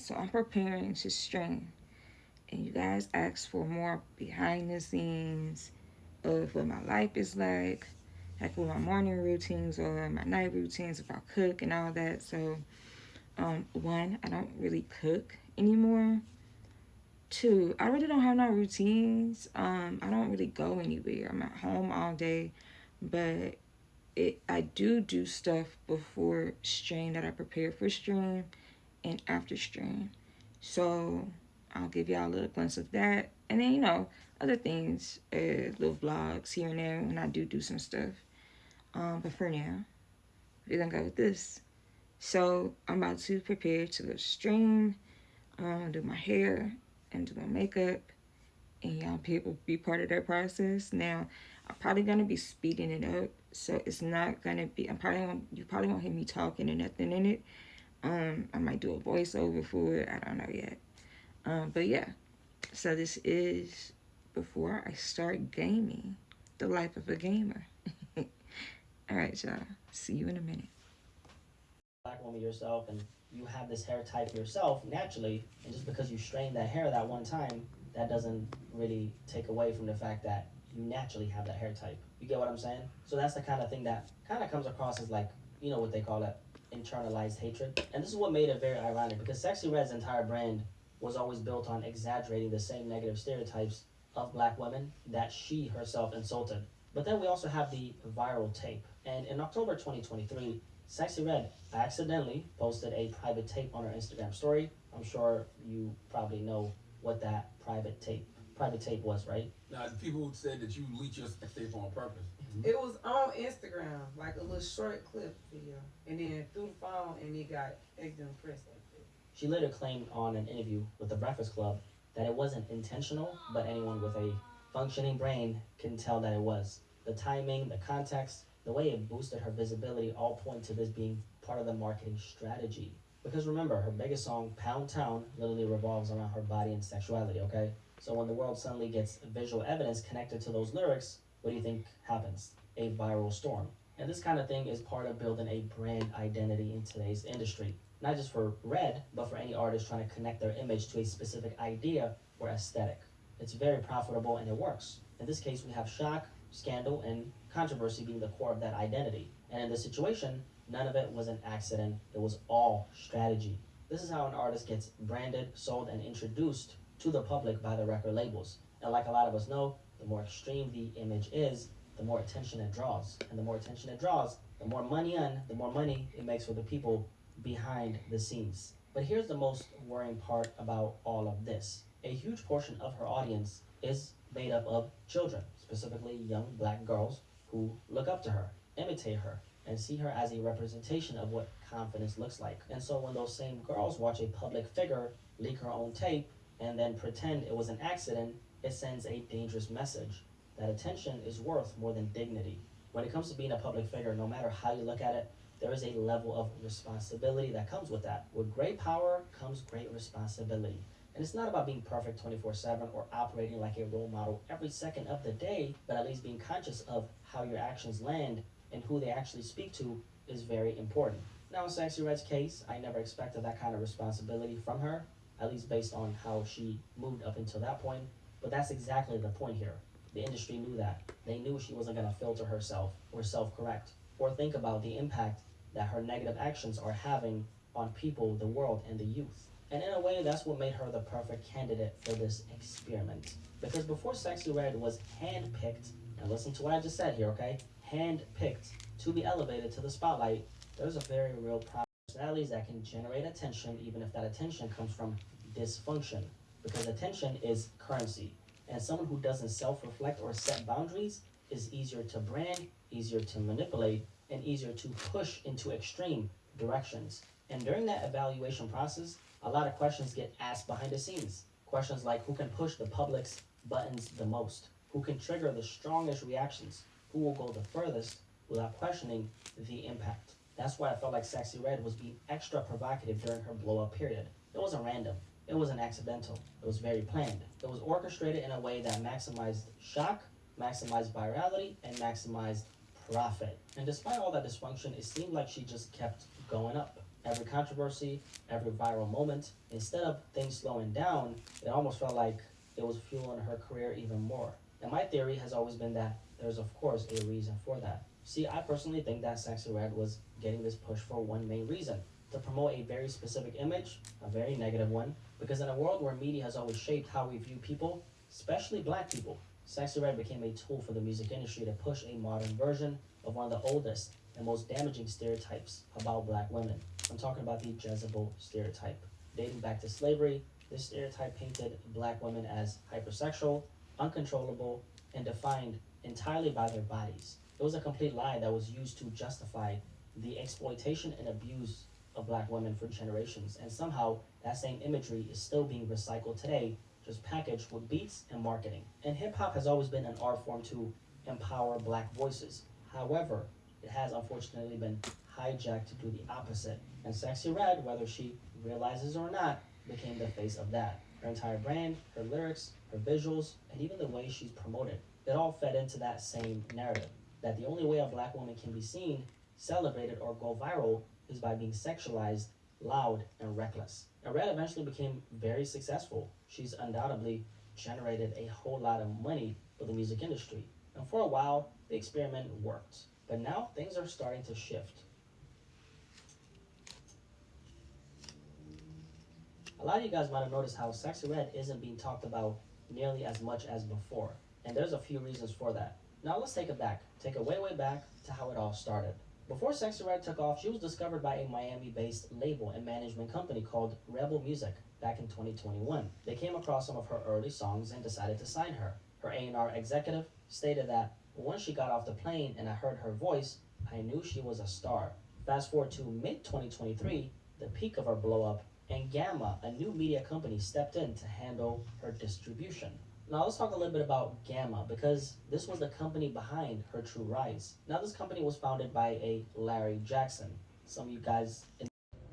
So I'm preparing to stream, and you guys asked for more behind the scenes of what my life is like what my morning routines or my night routines if I cook and all that. So, one, I don't really cook anymore. Two, I really don't have no routines. I don't really go anywhere. I'm at home all day, but I do stuff before stream that I prepare for stream and after stream. So I'll give y'all a little glimpse of that, and then other things, little vlogs here and there when I do some stuff. But for now, we're gonna go with this. So I'm about to prepare to go stream, do my hair and do my makeup, and y'all people be part of that process. Now, I'm probably gonna be speeding it up, so it's not gonna be. You probably won't hear me talking and nothing in it. I might do a voiceover for it. I don't know yet. But yeah, so this is before I start gaming, the life of a gamer. All right, y'all. See you in a minute. Black woman yourself and you have this hair type yourself naturally, and just because you strain that hair that one time, that doesn't really take away from the fact that you naturally have that hair type. You get what I'm saying? So that's the kind of thing that kind of comes across as like, what they call it, internalized hatred. And this is what made it very ironic because Sexy Red's entire brand was always built on exaggerating the same negative stereotypes of black women that she herself insulted. But then we also have the viral tape. And in October 2023, Sexy Red accidentally posted a private tape on her Instagram story. I'm sure you probably know what that private tape was, right? Now, the people said that you leaked your sex tape on purpose. Mm-hmm. It was on Instagram, like a little short clip video, and then through the phone, and it got accidentally pressed like that. She later claimed on an interview with the Breakfast Club that it wasn't intentional, but anyone with a functioning brain can tell that it was. The timing, the context, the way it boosted her visibility all point to this being part of the marketing strategy. Because remember, her biggest song, Pound Town, literally revolves around her body and sexuality, okay? So when the world suddenly gets visual evidence connected to those lyrics, what do you think happens? A viral storm. And this kind of thing is part of building a brand identity in today's industry. Not just for Red, but for any artist trying to connect their image to a specific idea or aesthetic. It's very profitable and it works. In this case, we have shock, scandal, and controversy being the core of that identity. And in this situation, none of it was an accident. It was all strategy. This is how an artist gets branded, sold, and introduced to the public by the record labels. And like a lot of us know, the more extreme the image is, the more attention it draws. And the more attention it draws, the more money it makes for the people behind the scenes. But here's the most worrying part about all of this. A huge portion of her audience is made up of children, specifically young black girls who look up to her, imitate her, and see her as a representation of what confidence looks like. And so when those same girls watch a public figure leak her own tape and then pretend it was an accident, it sends a dangerous message that attention is worth more than dignity. When it comes to being a public figure, no matter how you look at it, there is a level of responsibility that comes with that. With great power comes great responsibility. And it's not about being perfect 24/7 or operating like a role model every second of the day, but at least being conscious of how your actions land and who they actually speak to is very important. Now, in Sexy Red's case, I never expected that kind of responsibility from her, at least based on how she moved up until that point. But that's exactly the point here. The industry knew that. They knew she wasn't going to filter herself or self-correct or think about the impact that her negative actions are having on people, the world, and the youth. And in a way, that's what made her the perfect candidate for this experiment. Because before Sexy Red was handpicked, and listen to what I just said here, okay? Handpicked to be elevated to the spotlight, there's a very real problem. Personalities that can generate attention, even if that attention comes from dysfunction. Because attention is currency. And someone who doesn't self-reflect or set boundaries is easier to brand, easier to manipulate, and easier to push into extreme directions. And during that evaluation process, a lot of questions get asked behind the scenes. Questions like who can push the public's buttons the most? Who can trigger the strongest reactions? Who will go the furthest without questioning the impact? That's why I felt like Sexy Red was being extra provocative during her blow-up period. It wasn't random. It wasn't accidental. It was very planned. It was orchestrated in a way that maximized shock, maximized virality, and maximized profit. And despite all that dysfunction, it seemed like she just kept going up. Every controversy, every viral moment, instead of things slowing down, it almost felt like it was fueling her career even more. And my theory has always been that there's, of course, a reason for that. See, I personally think that Sexy Red was getting this push for one main reason: to promote a very specific image, a very negative one, because in a world where media has always shaped how we view people, especially black people, Sexy Red became a tool for the music industry to push a modern version of one of the oldest and most damaging stereotypes about black women. I'm talking about the Jezebel stereotype. Dating back to slavery, this stereotype painted black women as hypersexual, uncontrollable, and defined entirely by their bodies. It was a complete lie that was used to justify the exploitation and abuse of black women for generations, and somehow that same imagery is still being recycled today, just packaged with beats and marketing. And hip hop has always been an art form to empower black voices. However, it has unfortunately been hijacked to do the opposite. And Sexy Red, whether she realizes or not, became the face of that. Her entire brand, her lyrics, her visuals, and even the way she's promoted, it all fed into that same narrative, that the only way a black woman can be seen, celebrated, or go viral is by being sexualized, loud, and reckless. And Red eventually became very successful. She's undoubtedly generated a whole lot of money for the music industry. And for a while, the experiment worked. But now things are starting to shift. A lot of you guys might have noticed how Sexy Red isn't being talked about nearly as much as before. And there's a few reasons for that. Now let's take it back. Take it way, way back to how it all started. Before Sexy Red took off, she was discovered by a Miami-based label and management company called Rebel Music back in 2021. They came across some of her early songs and decided to sign her. Her A&R executive stated that once she got off the plane and I heard her voice, I knew she was a star. Fast forward to mid-2023, the peak of her blow-up, and Gamma, a new media company, stepped in to handle her distribution. Now let's talk a little bit about Gamma, because this was the company behind her true rise. Now this company was founded by a Larry Jackson. Some of you guys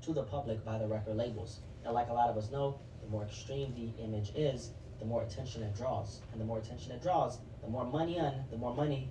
to the public by the record labels. And like a lot of us know, the more extreme the image is, the more attention it draws. And the more attention it draws, the more money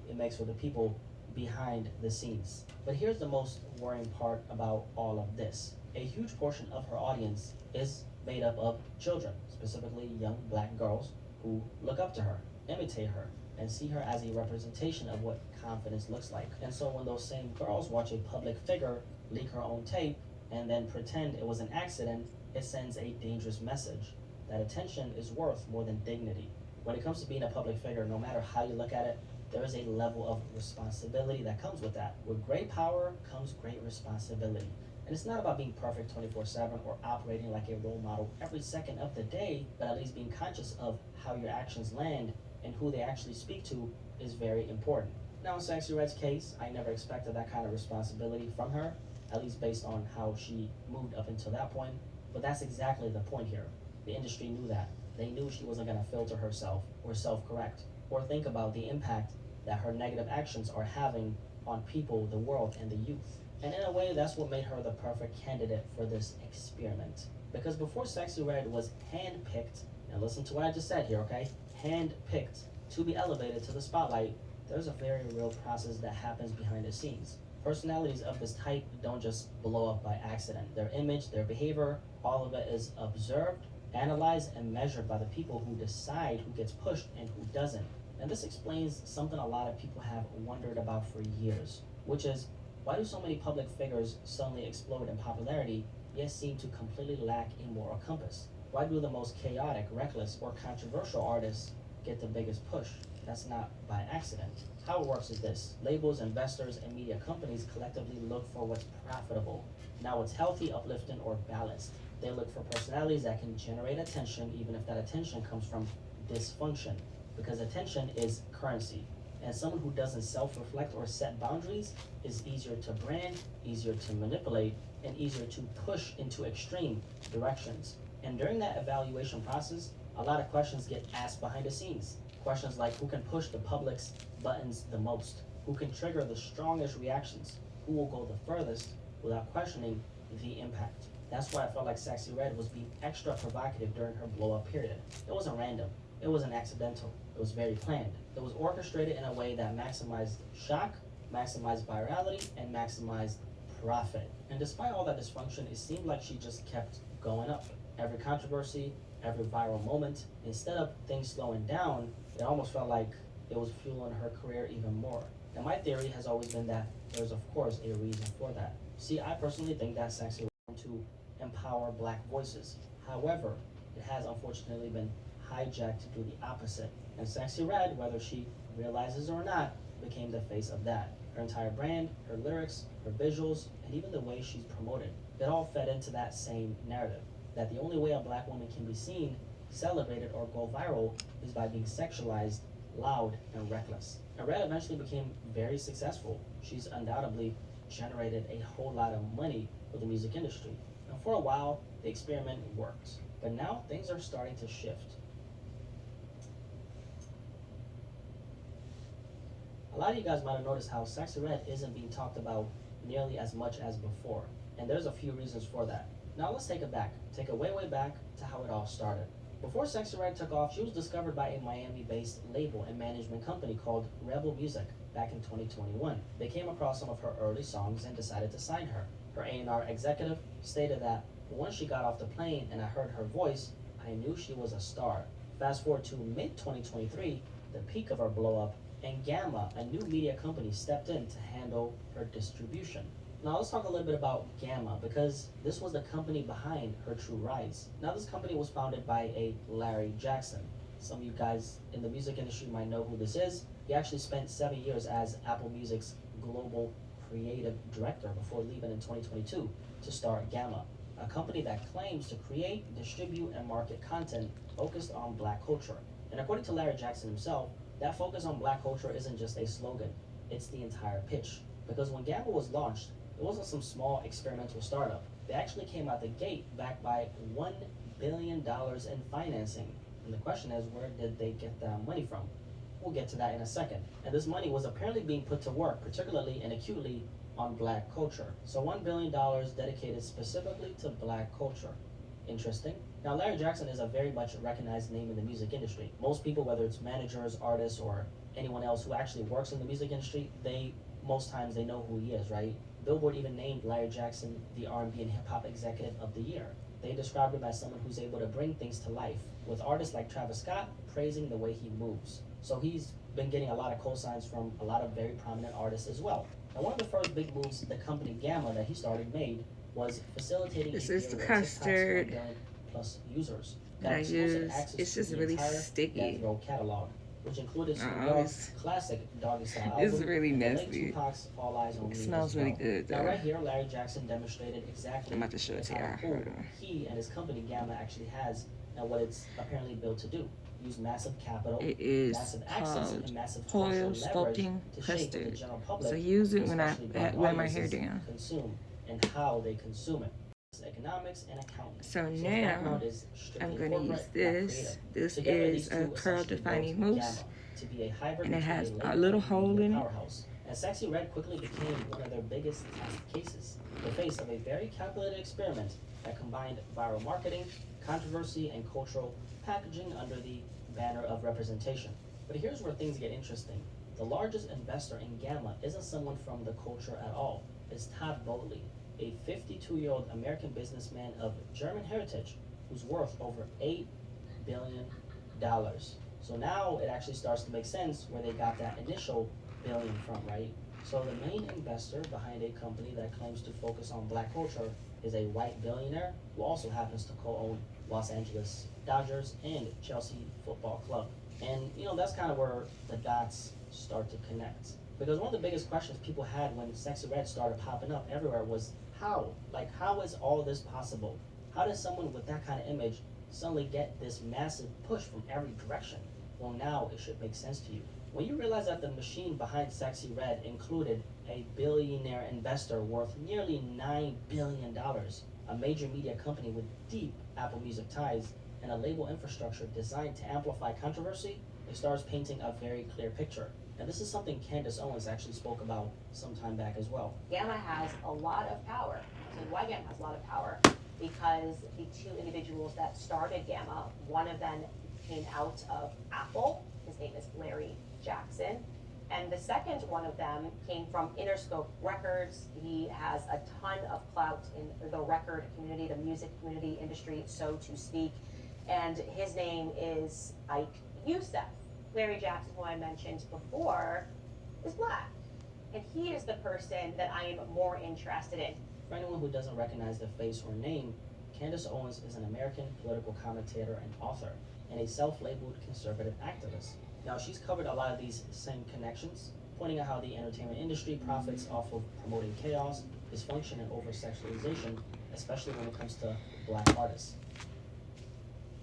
it makes for the people behind the scenes. But here's the most worrying part about all of this. A huge portion of her audience is made up of children, specifically young black girls who look up to her, imitate her, and see her as a representation of what confidence looks like. And so when those same girls watch a public figure leak her own tape and then pretend it was an accident, it sends a dangerous message that attention is worth more than dignity. When it comes to being a public figure, no matter how you look at it, there is a level of responsibility that comes with that. With great power comes great responsibility. And it's not about being perfect 24/7 or operating like a role model every second of the day, but at least being conscious of how your actions land and who they actually speak to is very important. Now in Sexy Red's case, I never expected that kind of responsibility from her, at least based on how she moved up until that point. But that's exactly the point here. The industry knew that. They knew she wasn't going to filter herself or self-correct or think about the impact that her negative actions are having on people, the world, and the youth. And in a way, that's what made her the perfect candidate for this experiment. Because before Sexy Red was handpicked, now listen to what I just said here, okay? Handpicked to be elevated to the spotlight, there's a very real process that happens behind the scenes. Personalities of this type don't just blow up by accident. Their image, their behavior, all of it is observed, analyzed, and measured by the people who decide who gets pushed and who doesn't. And this explains something a lot of people have wondered about for years, which is, why do so many public figures suddenly explode in popularity, yet seem to completely lack a moral compass? Why do the most chaotic, reckless, or controversial artists get the biggest push? That's not by accident. How it works is this. Labels, investors, and media companies collectively look for what's profitable, not what's healthy, uplifting, or balanced. They look for personalities that can generate attention, even if that attention comes from dysfunction, because attention is currency. And someone who doesn't self-reflect or set boundaries is easier to brand, easier to manipulate, and easier to push into extreme directions. And during that evaluation process, a lot of questions get asked behind the scenes. Questions like, who can push the public's buttons the most? Who can trigger the strongest reactions? Who will go the furthest without questioning the impact? That's why I felt like Sexy Red was being extra provocative during her blow-up period. It wasn't random. It wasn't accidental. It was very planned. It was orchestrated in a way that maximized shock, maximized virality, and maximized profit. And despite all that dysfunction, it seemed like she just kept going up. Every controversy, every viral moment, instead of things slowing down, it almost felt like it was fueling her career even more. And my theory has always been that there's, of course, a reason for that. See, I personally think that Sexy Red to empower black voices. However, it has unfortunately been hijacked to do the opposite. And Sexy Red, whether she realizes or not, became the face of that. Her entire brand, her lyrics, her visuals, and even the way she's promoted. It all fed into that same narrative. That the only way a black woman can be seen, celebrated, or go viral is by being sexualized, loud, and reckless. And Red eventually became very successful. She's undoubtedly generated a whole lot of money for the music industry. And for a while, the experiment worked. But now things are starting to shift. A lot of you guys might have noticed how Sexy Red isn't being talked about nearly as much as before. And there's a few reasons for that. Now let's take it back. Take it way back to how it all started. Before Sexy Red took off, she was discovered by a Miami-based label and management company called Rebel Music back in 2021. They came across some of her early songs and decided to sign her. Her A&R executive stated that once she got off the plane and I heard her voice, I knew she was a star. Fast forward to mid-2023, the peak of her blow-up, and Gamma, a new media company, stepped in to handle her distribution. Now let's talk a little bit about Gamma, because this was the company behind her true rise. Now this company was founded by a Larry Jackson. Some of you guys in the music industry might know who this is. He actually spent 7 years as Apple Music's global creative director before leaving in 2022 to start Gamma, a company that claims to create, distribute, and market content focused on black culture. And according to Larry Jackson himself, that focus on black culture isn't just a slogan, it's the entire pitch. Because when Gamma was launched, it wasn't some small experimental startup. They actually came out the gate backed by $1 billion in financing. And the question is, where did they get that money from? We'll get to that in a second. And this money was apparently being put to work, particularly and acutely on black culture. So $1 billion dedicated specifically to black culture. Interesting. Now, Larry Jackson is a very much recognized name in the music industry. Most people, whether it's managers, artists, or anyone else who actually works in the music industry, most times they know who he is, right? Billboard even named Larry Jackson the R&B and hip-hop executive of the year. They described him as someone who's able to bring things to life, with artists like Travis Scott praising the way he moves. So he's been getting a lot of cosigns from a lot of very prominent artists as well. And one of the first big moves the company Gamma that he started made was facilitating This a is deal the with custard TikTok's 1 billion plus users that I exclusive use. access It's to just the really entire sticky. Death Row catalog, which included Snoop Oh, Dogg's classic Doggy Style It's album really and the late messy. Tupac's All Eyes on Me It as smells really well. good Now though. right here, Larry Jackson demonstrated exactly I'm about to show it the to kind of y'all. pull he and his company Gamma actually has and what it's apparently built to do. Use massive capital, It is massive access, and called massive oil commercial leverage sculpting to shape what the custard. general public, So use it when I especially black wear my hair audiences, down. consume and how they consume it. It's economics and accounting. So his now background is strictly I'm going to use corporate, not this. creative. This Together, is these a two curl essentially defining built mousse, Gamma to be a hybrid and it between has a a label little and hole media in it. powerhouse. And Sexy Red quickly became one of their biggest test cases, the face of a very calculated experiment that combined viral marketing, controversy, and cultural packaging under the banner of representation. But here's where things get interesting. The largest investor in Gamma isn't someone from the culture at all. It's Todd Boehly, a 52-year-old American businessman of German heritage who's worth over $8 billion. So now it actually starts to make sense where they got that initial billion from, right? So the main investor behind a company that claims to focus on black culture is a white billionaire who also happens to co-own Los Angeles Dodgers and Chelsea Football Club. And that's kind of where the dots start to connect. Because one of the biggest questions people had when Sexy Red started popping up everywhere was how? Like, how is all this possible? How does someone with that kind of image suddenly get this massive push from every direction? Well, now it should make sense to you. When you realize that the machine behind Sexy Red included a billionaire investor worth nearly $9 billion, a major media company with deep Apple Music ties, and a label infrastructure designed to amplify controversy, it starts painting a very clear picture. And this is something Candace Owens actually spoke about some time back as well. Gamma has a lot of power. So why Gamma has a lot of power? Because the two individuals that started Gamma, one of them came out of Apple. His name is Larry Jackson. And the second one of them came from Interscope Records. He has a ton of clout in the record community, the music community industry, so to speak. And his name is Ike Youssef. Larry Jackson, who I mentioned before, is black. And he is the person that I am more interested in. For anyone who doesn't recognize the face or name, Candace Owens is an American political commentator and author, and a self-labeled conservative activist. Now, she's covered a lot of these same connections, pointing out how the entertainment industry profits off of promoting chaos, dysfunction, and over-sexualization, especially when it comes to black artists.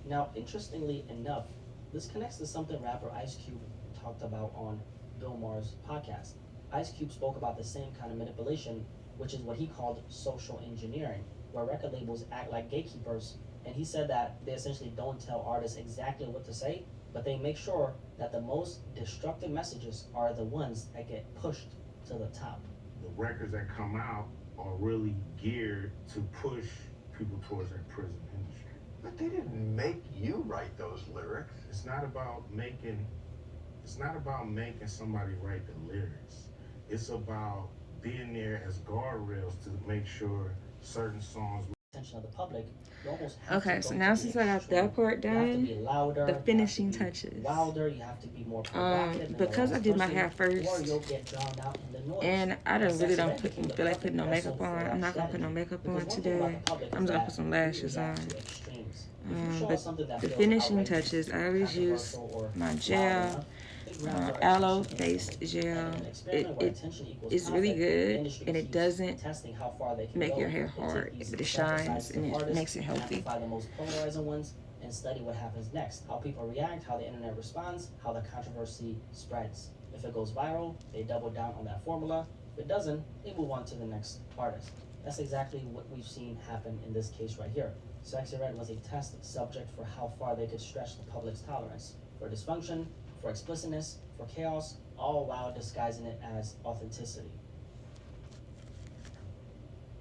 Now, interestingly enough, this connects to something rapper Ice Cube talked about on Bill Maher's podcast. Ice Cube spoke about the same kind of manipulation, which is what he called social engineering, where record labels act like gatekeepers, and he said that they essentially don't tell artists exactly what to say, but they make sure that the most destructive messages are the ones that get pushed to the top. The records that come out are really geared to push people towards that prison industry. But they didn't make you write those lyrics. It's not about making somebody write the lyrics. It's about being there as guardrails to make sure certain songs Attention of the public, you almost have Okay, to so go now to since the I got extreme. that part You have to done, be louder, the you have finishing to be touches. wilder, you have to be more provocative than Because the I last did my person, hair first, or you'll get drowned out in the noise. and I Now, really Sexy don't Red became the feel like perfect putting no vessel makeup for on. that I'm not gonna put no strategy. makeup Because on one thing today. about the public I'm is just gonna that put some we lashes react on. to extremes. If you show us But something that the feels finishing outrageous, touches, I always use controversial, or my loud gel, enough, it grabs our aloe attention based instantly. gel. And in an experiment where attention equals It's really profit, the good, industry and it keeps doesn't testing how far they can make go. your hair They take hard, these but it sample shines sizes and of it artists, makes it healthy. amplify the most polarizing ones, and study what happens next, how people react, how the internet responds, how the controversy spreads. If it goes viral, they double down on that formula. If it doesn't, they move on to the next artist. That's exactly what we've seen happen in this case right here. Sexy Red was a test subject for how far they could stretch the public's tolerance for dysfunction, for explicitness, for chaos, all while disguising it as authenticity.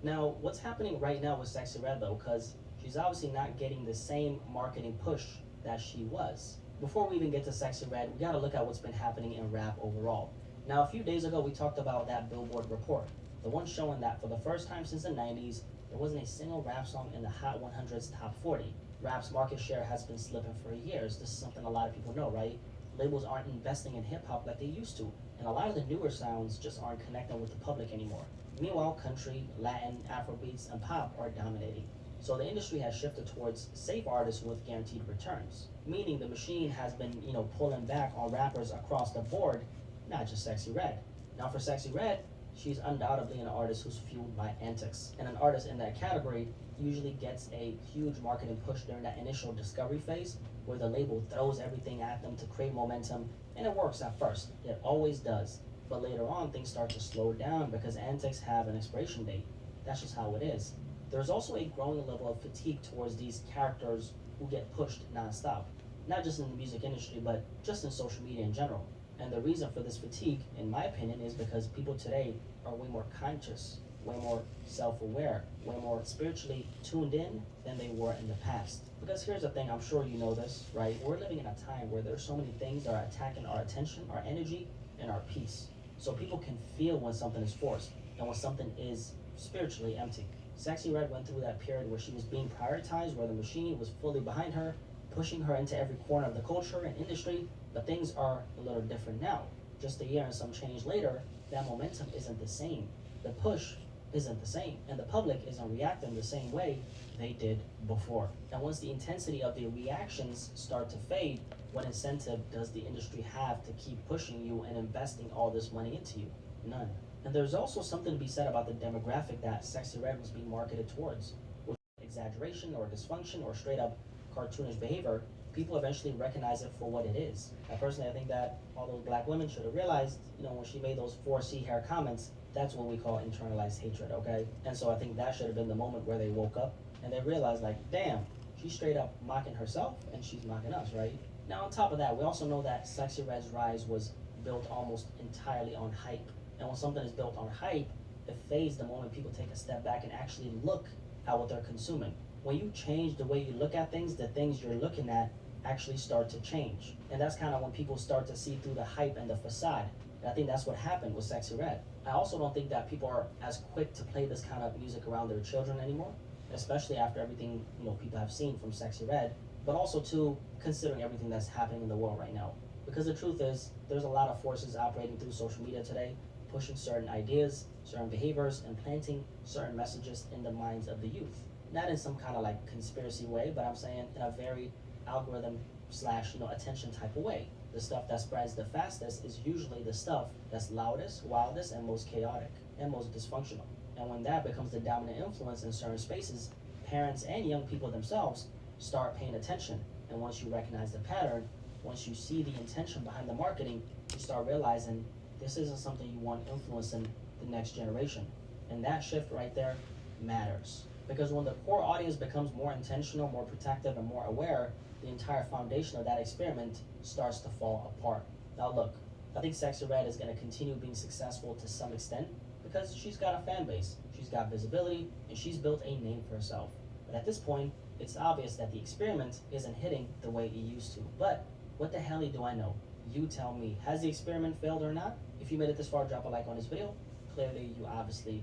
Now, what's happening right now with Sexy Red though, because she's obviously not getting the same marketing push that she was. Before we even get to Sexy Red, we gotta look at what's been happening in rap overall. Now, a few days ago, we talked about that Billboard report, the one showing that for the first time since the 90s, there wasn't a single rap song in the Hot 100's top 40. Rap's market share has been slipping for years. This is something a lot of people know, right? Labels aren't investing in hip-hop like they used to, and a lot of the newer sounds just aren't connecting with the public anymore. Meanwhile, country, Latin, Afrobeats, and pop are dominating. So the industry has shifted towards safe artists with guaranteed returns, meaning the machine has been, pulling back on rappers across the board, not just Sexy Red. Now for Sexy Red, she's undoubtedly an artist who's fueled by antics, and an artist in that category usually gets a huge marketing push during that initial discovery phase, where the label throws everything at them to create momentum, and it works at first. It always does. But later on, things start to slow down because antics have an expiration date. That's just how it is. There's also a growing level of fatigue towards these characters who get pushed nonstop, not just in the music industry, but just in social media in general. And the reason for this fatigue, in my opinion, is because people today are way more conscious, way more self-aware, way more spiritually tuned in than they were in the past. Because here's the thing, I'm sure you know this, right? We're living in a time where there's so many things that are attacking our attention, our energy, and our peace. So people can feel when something is forced and when something is spiritually empty. Sexy Red went through that period where she was being prioritized, where the machine was fully behind her, pushing her into every corner of the culture and industry, but things are a little different now. Just a year and some change later, that momentum isn't the same. The push isn't the same, and the public isn't reacting the same way they did before. And once the intensity of the reactions start to fade, what incentive does the industry have to keep pushing you and investing all this money into you? None. And there's also something to be said about the demographic that Sexy Red was being marketed towards. With exaggeration or dysfunction or straight up cartoonish behavior, people eventually recognize it for what it is. I personally think that all those black women should have realized, when she made those 4C hair comments, that's what we call internalized hatred, okay? And so I think that should have been the moment where they woke up and they realized, like, damn, she's straight up mocking herself and she's mocking us, right? Now, on top of that, we also know that Sexy Red's rise was built almost entirely on hype. And when something is built on hype, it fades the moment people take a step back and actually look at what they're consuming. When you change the way you look at things, the things you're looking at actually start to change. And that's kind of when people start to see through the hype and the facade. And I think that's what happened with Sexy Red. I also don't think that people are as quick to play this kind of music around their children anymore, especially after everything, people have seen from Sexy Red, but also too considering everything that's happening in the world right now. Because the truth is, there's a lot of forces operating through social media today, pushing certain ideas, certain behaviors, and planting certain messages in the minds of the youth. Not in some kind of like conspiracy way, but I'm saying in a very algorithm slash, attention type of way. The stuff that spreads the fastest is usually the stuff that's loudest, wildest, and most chaotic, and most dysfunctional. And when that becomes the dominant influence in certain spaces, parents and young people themselves start paying attention. And once you recognize the pattern, once you see the intention behind the marketing, you start realizing this isn't something you want influencing the next generation. And that shift right there matters. Because when the core audience becomes more intentional, more protective, and more aware, the entire foundation of that experiment starts to fall apart. Now look, I think Sexy Red is going to continue being successful to some extent because she's got a fan base, she's got visibility, and she's built a name for herself. But at this point, it's obvious that the experiment isn't hitting the way it used to. But what the hell do I know? You tell me, has the experiment failed or not? If you made it this far, drop a like on this video. Clearly you obviously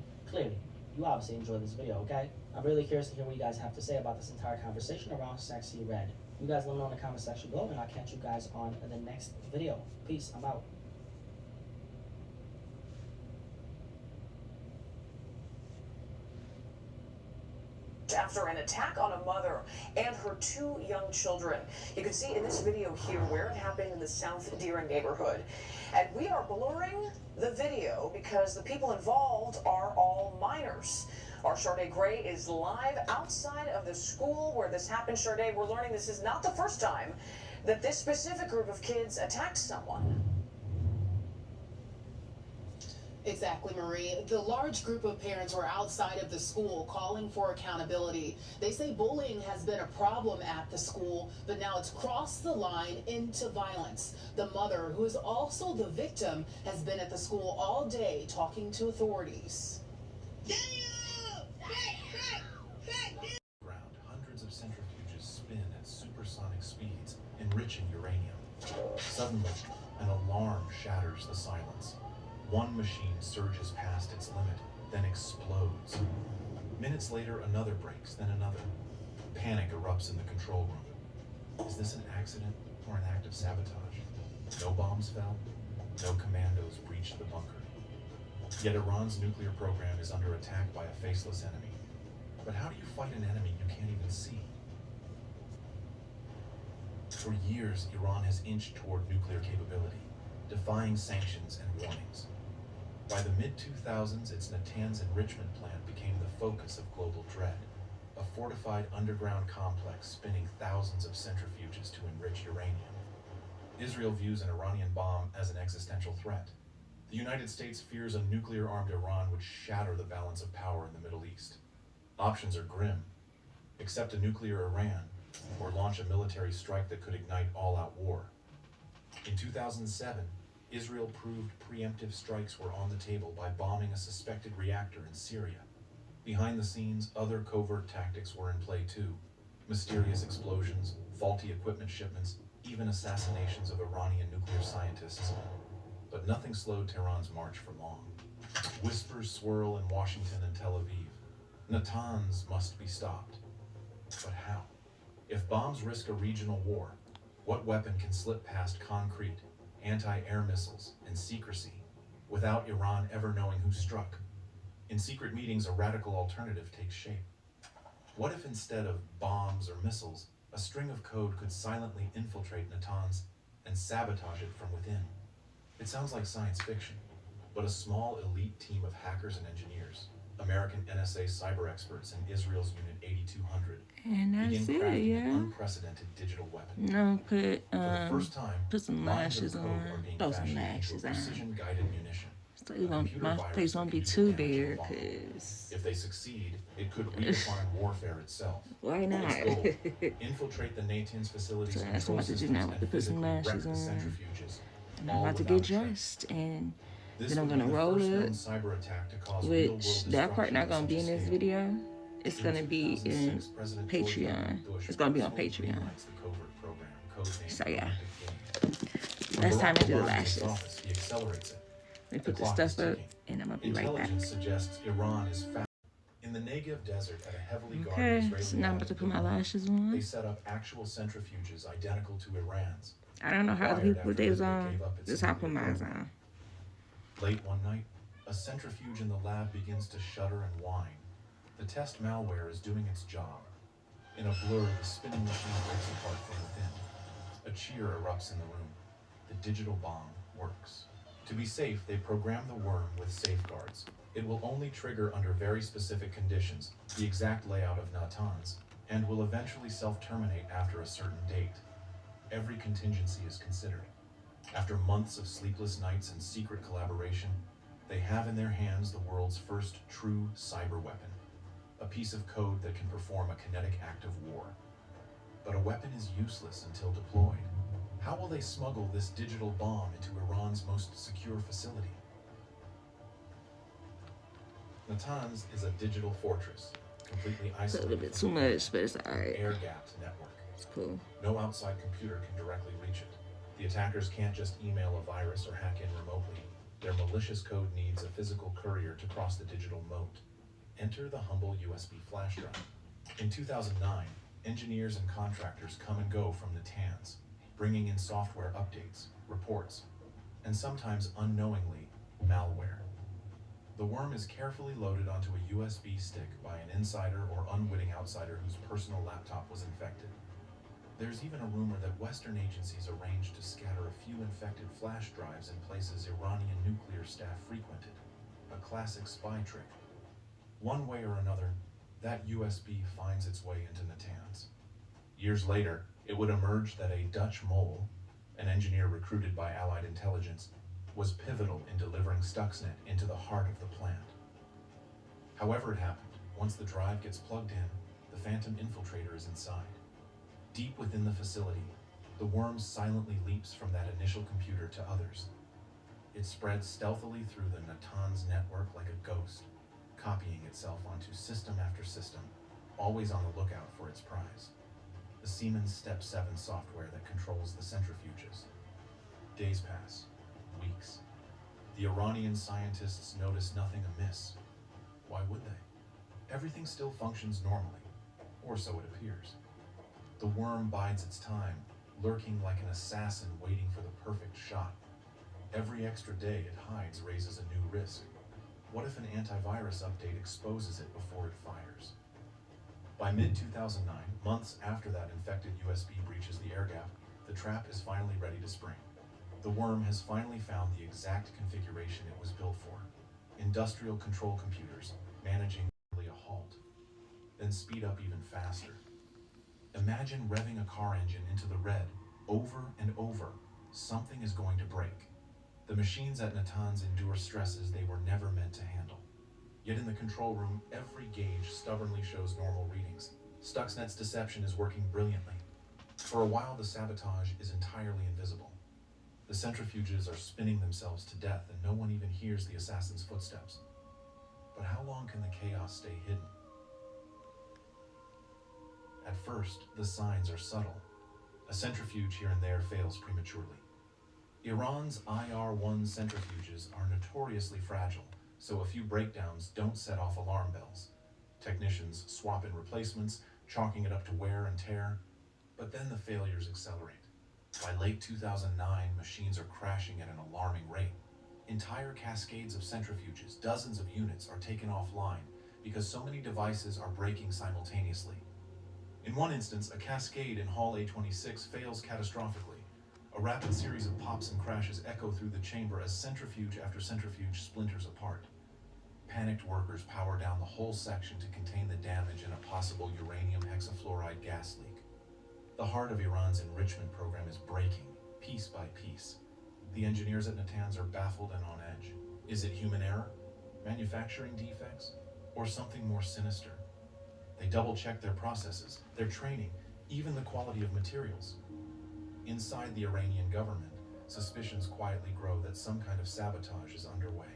enjoyed this video, okay? I'm really curious to hear what you guys have to say about this entire conversation around Sexy Red. You guys let me know in the comment section below, and I'll catch you guys on the next video. Peace, I'm out. After an attack on a mother and her 2 young children. You can see in this video here where it happened in the South Deering neighborhood. And we are blurring the video because the people involved are all minors. Our Sade Gray is live outside of the school where this happened. Sade, we're learning this is not the first time that this specific group of kids attacked someone. Exactly, Marie. The large group of parents were outside of the school calling for accountability. They say bullying has been a problem at the school, but now it's crossed the line into violence. The mother, who is also the victim, has been at the school all day talking to authorities. Hundreds of centrifuges spin at supersonic speeds, enriching uranium. Suddenly, an alarm shatters the silence. One machine surges past its limit, then explodes. Minutes later, another breaks, then another. Panic erupts in the control room. Is this an accident or an act of sabotage? No bombs fell, no commandos breached the bunker. Yet Iran's nuclear program is under attack by a faceless enemy. But how do you fight an enemy you can't even see? For years, Iran has inched toward nuclear capability, defying sanctions and warnings. By the mid-2000s, its Natanz enrichment plant became the focus of global dread, a fortified underground complex spinning thousands of centrifuges to enrich uranium. Israel views an Iranian bomb as an existential threat. The United States fears a nuclear-armed Iran would shatter the balance of power in the Middle East. Options are grim. Accept a nuclear Iran, or launch a military strike that could ignite all-out war. In 2007, Israel proved preemptive strikes were on the table by bombing a suspected reactor in Syria. Behind the scenes, other covert tactics were in play too. Mysterious explosions, faulty equipment shipments, even assassinations of Iranian nuclear scientists. But nothing slowed Tehran's march for long. Whispers swirl in Washington and Tel Aviv. Natanz must be stopped. But how? If bombs risk a regional war, what weapon can slip past concrete, anti-air missiles, and secrecy without Iran ever knowing who struck? In secret meetings, a radical alternative takes shape. What if instead of bombs or missiles, a string of code could silently infiltrate Natanz and sabotage it from within? It sounds like science fiction, but a small elite team of hackers and engineers, American NSA cyber experts and Israel's Unit 8200, And that's begin it, crafting yeah. an unprecedented digital weapon. No, For the first time, put some lines of lashes code are on. being Throw some fashioned into a lashes on. precision-guided munition. So you won't, computer my virus face that won't can be use too the damage bare, of a bomb. cause If they succeed, it could redefine warfare itself. why not? Its goal, infiltrate the Natanz facilities, So that's what I'm about to do now. I'm about to put some lashes on. centrifuges. And I'm all about to without get a trace. dressed, and This then I'm would be gonna the roll first known up, cyber attack to cause which real-world that part destruction not gonna on be in such a this scale. video. It's In gonna be in 2006, President George W. Patreon. Bush It's gonna be on personally Patreon. greenlights the covert program, codenamed So yeah, Olympic Games. When that's time to Barack do the Obama takes lashes. office, he accelerates it, Let me The put this clock is stuff up, ticking. and I'm gonna be right back. Intelligence suggests Iran is in the Negev desert at a heavily guarded Okay, Israeli so now I'm about to put my lashes They on. set up actual centrifuges identical to Iran's. I don't know how other acquired people after they was Israel on. gave up its This how I put nuclear mine program. on. Late one night, a centrifuge in the lab begins to shudder and whine. The test malware is doing its job. In a blur, the spinning machine breaks apart from within. A cheer erupts in the room. The digital bomb works. To be safe, they program the worm with safeguards. It will only trigger under very specific conditions, the exact layout of Natanz, and will eventually self-terminate after a certain date. Every contingency is considered. After months of sleepless nights and secret collaboration, they have in their hands the world's first true cyber weapon, a piece of code that can perform a kinetic act of war. But a weapon is useless until deployed. How will they smuggle this digital bomb into Iran's most secure facility? Natanz is a digital fortress, completely It's a isolated little bit from too the much, but it's alright. air-gapped network. It's cool. No outside computer can directly reach it. The attackers can't just email a virus or hack in remotely. Their malicious code needs a physical courier to cross the digital moat. Enter the humble USB flash drive. In 2009, engineers and contractors come and go from Natanz, bringing in software updates, reports, and sometimes unknowingly, malware. The worm is carefully loaded onto a USB stick by an insider or unwitting outsider whose personal laptop was infected. There's even a rumor that Western agencies arranged to scatter a few infected flash drives in places Iranian nuclear staff frequented. A classic spy trick. One way or another, that USB finds its way into Natanz. Years later, it would emerge that a Dutch mole, an engineer recruited by Allied intelligence, was pivotal in delivering Stuxnet into the heart of the plant. However it happened, once the drive gets plugged in, the phantom infiltrator is inside. Deep within the facility, the worm silently leaps from that initial computer to others. It spreads stealthily through the Natanz network like a ghost, copying itself onto system after system, always on the lookout for its prize. The Siemens Step 7 software that controls the centrifuges. Days pass, weeks. The Iranian scientists notice nothing amiss. Why would they? Everything still functions normally, or so it appears. The worm bides its time, lurking like an assassin waiting for the perfect shot. Every extra day it hides raises a new risk. What if an antivirus update exposes it before it fires? By mid-2009, months after that infected USB breaches the air gap, the trap is finally ready to spring. The worm has finally found the exact configuration it was built for. Industrial control computers, managing nearly a halt. Then speed up even faster. Imagine revving a car engine into the red, over and over. Something is going to break. The machines at Natanz endure stresses they were never meant to handle. Yet in the control room, every gauge stubbornly shows normal readings. Stuxnet's deception is working brilliantly. For a while, the sabotage is entirely invisible. The centrifuges are spinning themselves to death, and no one even hears the assassin's footsteps. But how long can the chaos stay hidden? At first, the signs are subtle. A centrifuge here and there fails prematurely. Iran's IR-1 centrifuges are notoriously fragile, so a few breakdowns don't set off alarm bells. Technicians swap in replacements, chalking it up to wear and tear, but then the failures accelerate. By late 2009, machines are crashing at an alarming rate. Entire cascades of centrifuges, dozens of units, are taken offline because so many devices are breaking simultaneously. In one instance, a cascade in Hall A26 fails catastrophically. A rapid series of pops and crashes echo through the chamber as centrifuge after centrifuge splinters apart. Panicked workers power down the whole section to contain the damage in a possible uranium hexafluoride gas leak. The heart of Iran's enrichment program is breaking, piece by piece. The engineers at Natanz are baffled and on edge. Is it human error, manufacturing defects, or something more sinister? They double-check their processes, their training, even the quality of materials. Inside the Iranian government, suspicions quietly grow that some kind of sabotage is underway.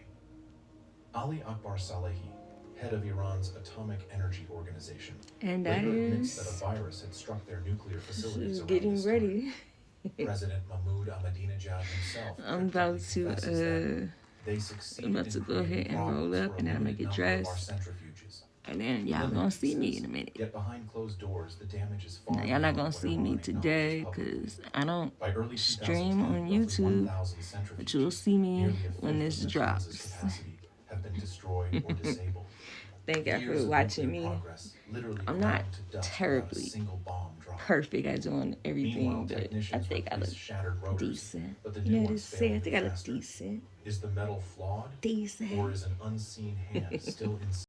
Ali Akbar Salehi, head of Iran's Atomic Energy Organization, And later that admits is, that a virus had struck their nuclear facilities around getting this ready. time. President Mahmoud Ahmadinejad himself I'm about cryptically to confesses that They succeeded I'm about to in go ahead creating and roll problems up for a and I'll make limited it number of our dress. centrifuges. And then y'all Limited, gonna he see me says. in a minute. Yet behind closed doors, the damage is far Now, y'all not beyond gonna what see Iran me acknowledges today publicly. because I don't By early stream 2010, on roughly YouTube, 1,000 but you'll centrifuges, see me nearly a when fifth this of Natanz's drops. capacity, have been destroyed or disabled. Thank y'all Years for of watching nuclear me. progress literally I'm not ground to dust without a terribly single bomb drop. perfect at doing everything, Meanwhile, but I technicians think I look replace shattered rotors, decent. but the You new know what they ones say? fail I even think I look faster. decent. Is the metal flawed, Decent. or is an unseen hand still inside?